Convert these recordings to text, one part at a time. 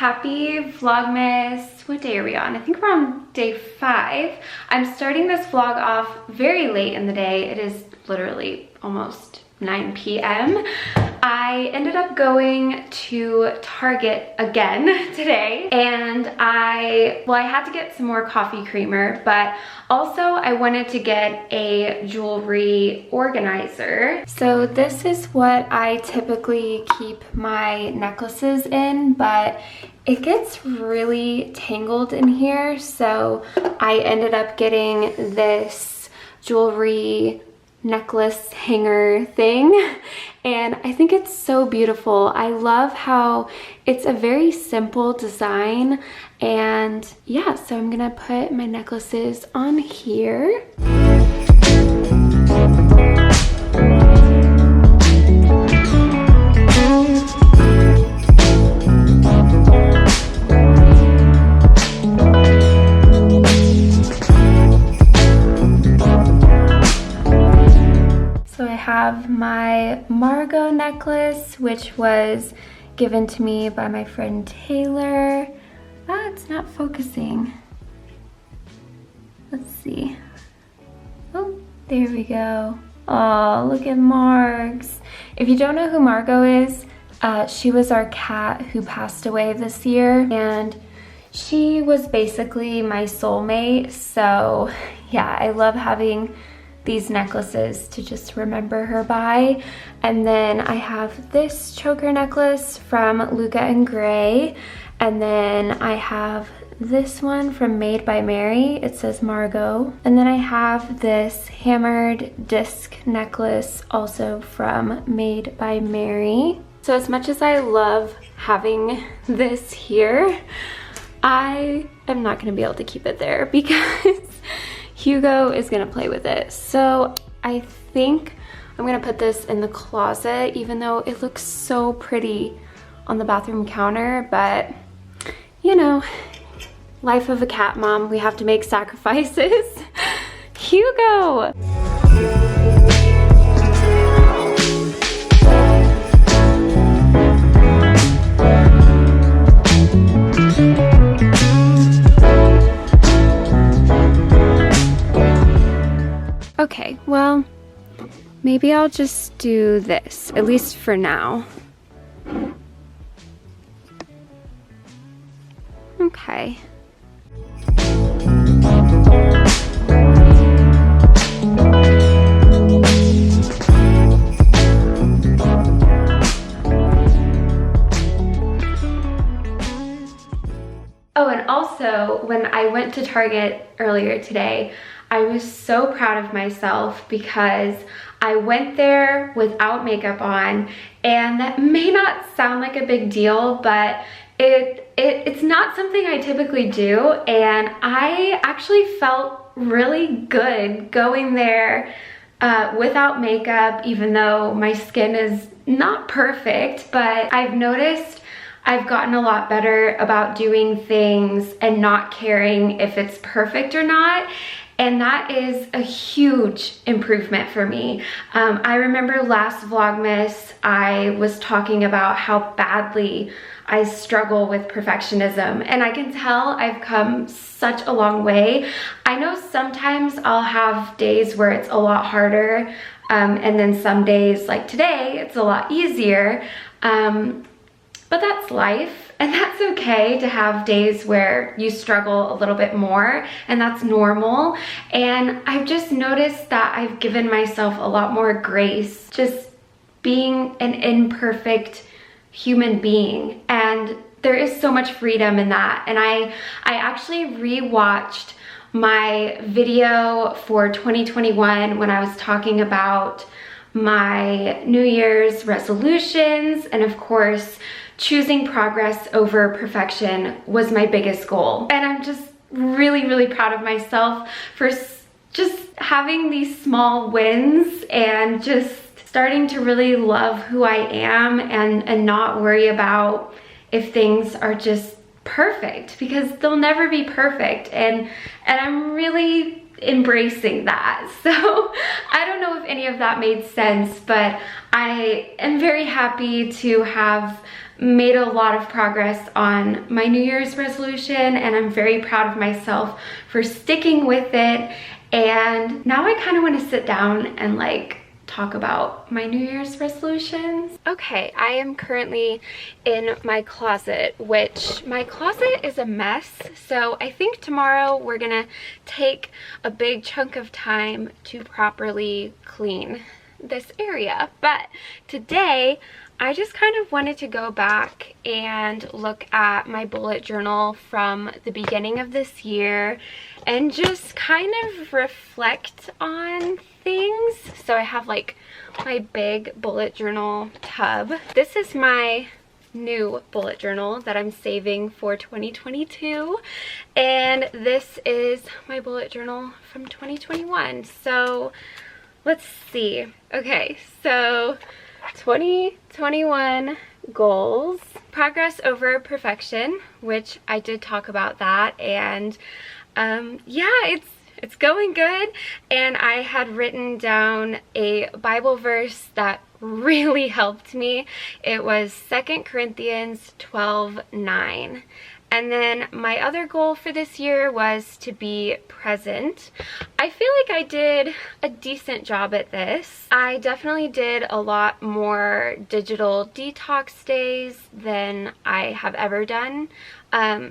Happy Vlogmas. What day are we on? I think we're on day 5. I'm starting this vlog off very late in the day. It is literally almost 9 p.m. I ended up going to Target again today, and I had to get some more coffee creamer, but also I wanted to get a jewelry organizer. So this is what I typically keep my necklaces in, but it gets really tangled in here, so I ended up getting this jewelry necklace hanger thing, and I think it's so beautiful. I love how it's a very simple design, and yeah, so I'm gonna put my necklaces on here. Have my Margot necklace, which was given to me by my friend Taylor. Ah, it's not focusing. Let's see. Oh, there we go. Oh, look at Margs. If you don't know who Margot is, she was our cat who passed away this year, and she was basically my soulmate. So yeah, I love having these necklaces to just remember her by. And then I have this choker necklace from Luca and Gray, and then I have this one from Made by Mary. It says Margot. And then I have this hammered disc necklace also from Made by Mary. So as much as I love having this here, I am not gonna be able to keep it there because Hugo is gonna play with it. So I think I'm gonna put this in the closet, even though it looks so pretty on the bathroom counter, but you know, life of a cat mom, we have to make sacrifices. Hugo! Okay, well, maybe I'll just do this, at least for now. Okay. Oh, and also, when I went to Target earlier today, I was so proud of myself because I went there without makeup on, and that may not sound like a big deal, but it's not something I typically do, and I actually felt really good going there without makeup, even though my skin is not perfect. But I've noticed I've gotten a lot better about doing things and not caring if it's perfect or not. And that is a huge improvement for me. I remember last Vlogmas, I was talking about how badly I struggle with perfectionism, and I can tell I've come such a long way. I know sometimes I'll have days where it's a lot harder, and then some days like today, it's a lot easier. But that's life, and that's okay to have days where you struggle a little bit more, and that's normal. And I've just noticed that I've given myself a lot more grace just being an imperfect human being, and there is so much freedom in that. And I actually rewatched my video for 2021 when I was talking about my New Year's resolutions, and of course, choosing progress over perfection was my biggest goal. And I'm just really, really proud of myself for just having these small wins and just starting to really love who I am and not worry about if things are just perfect, because they'll never be perfect. And I'm really embracing that. So I don't know if any of that made sense, but I am very happy to have made a lot of progress on my New Year's resolution, and I'm very proud of myself for sticking with it. And now I kind of want to sit down and like talk about my New Year's resolutions. Okay, I am currently in my closet, which my closet is a mess. So I think tomorrow we're gonna take a big chunk of time to properly clean this area. But today, I just kind of wanted to go back and look at my bullet journal from the beginning of this year and just kind of reflect on things. So I have like my big bullet journal tub. This is my new bullet journal that I'm saving for 2022, and this is my bullet journal from 2021. So let's see. Okay, so 2021 goals: progress over perfection, which I did talk about that, and yeah, it's going good. And I had written down a Bible verse that really helped me. It was 2 Corinthians 12:9. And then my other goal for this year was to be present. I feel like I did a decent job at this. I definitely did a lot more digital detox days than I have ever done.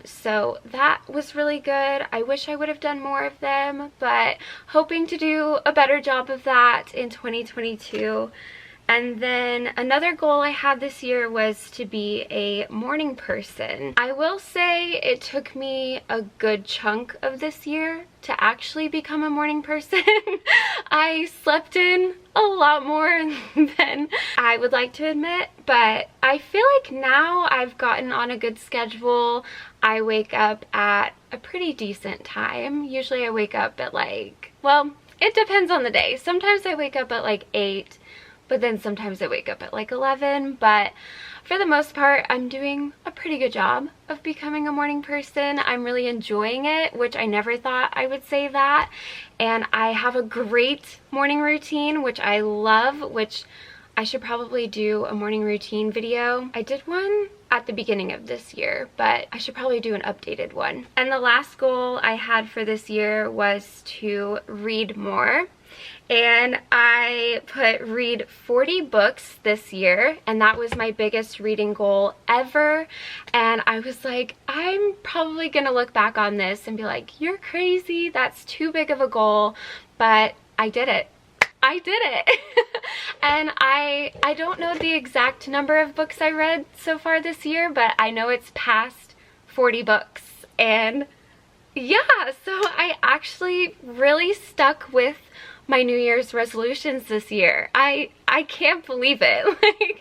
So that was really good. I wish I would have done more of them, but hoping to do a better job of that in 2022. And then another goal I had this year was to be a morning person. I will say it took me a good chunk of this year to actually become a morning person. I slept in a lot more than I would like to admit, but I feel like now I've gotten on a good schedule. I wake up at a pretty decent time. Usually I wake up at like, well, it depends on the day. Sometimes I wake up at like 8, but then sometimes I wake up at like 11, but for the most part, I'm doing a pretty good job of becoming a morning person. I'm really enjoying it, which I never thought I would say that. And I have a great morning routine, which I love, which I should probably do a morning routine video. I did one at the beginning of this year, but I should probably do an updated one. And the last goal I had for this year was to read more. And I put read 40 books this year, and that was my biggest reading goal ever. And I was like, I'm probably gonna look back on this and be like, you're crazy, that's too big of a goal, but I did it. I did it. And I don't know the exact number of books I read so far this year, but I know it's past 40 books. And yeah, so I actually really stuck with my New Year's resolutions this year. I can't believe it.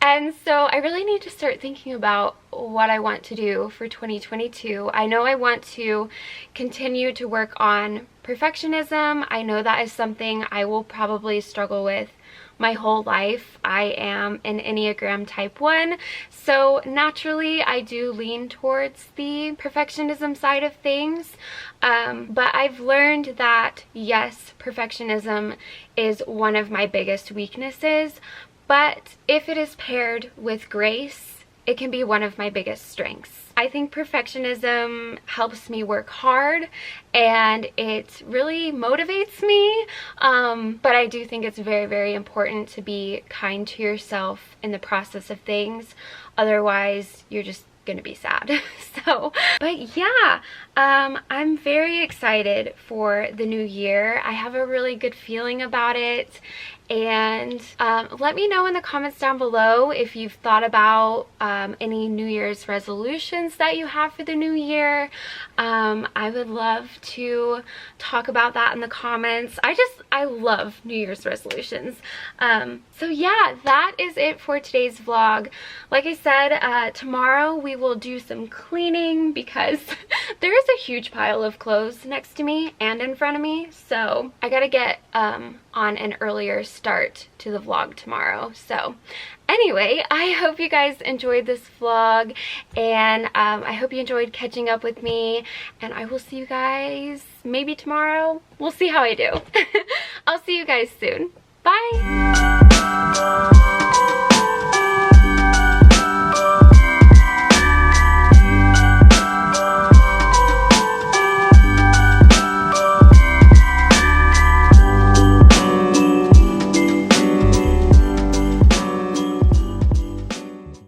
And so I really need to start thinking about what I want to do for 2022. I know I want to continue to work on perfectionism. I know that is something I will probably struggle with my whole life. I am an Enneagram type 1, so naturally I do lean towards the perfectionism side of things, but I've learned that yes, perfectionism is one of my biggest weaknesses, but if it is paired with grace, it can be one of my biggest strengths. I think perfectionism helps me work hard and it really motivates me, but I do think it's very, very important to be kind to yourself in the process of things. Otherwise, you're just gonna be sad. But yeah, I'm very excited for the new year. I have a really good feeling about it. And let me know in the comments down below if you've thought about any New Year's resolutions that you have for the new year. I would love to talk about that in the comments. I love New Year's resolutions. So yeah, that is it for today's vlog. Like I said, tomorrow we will do some cleaning because there is a huge pile of clothes next to me and in front of me. So I gotta get on an earlier start start to the vlog tomorrow. So anyway, I hope you guys enjoyed this vlog, and I hope you enjoyed catching up with me, and I will see you guys maybe tomorrow. We'll see how I do. I'll see you guys soon. Bye!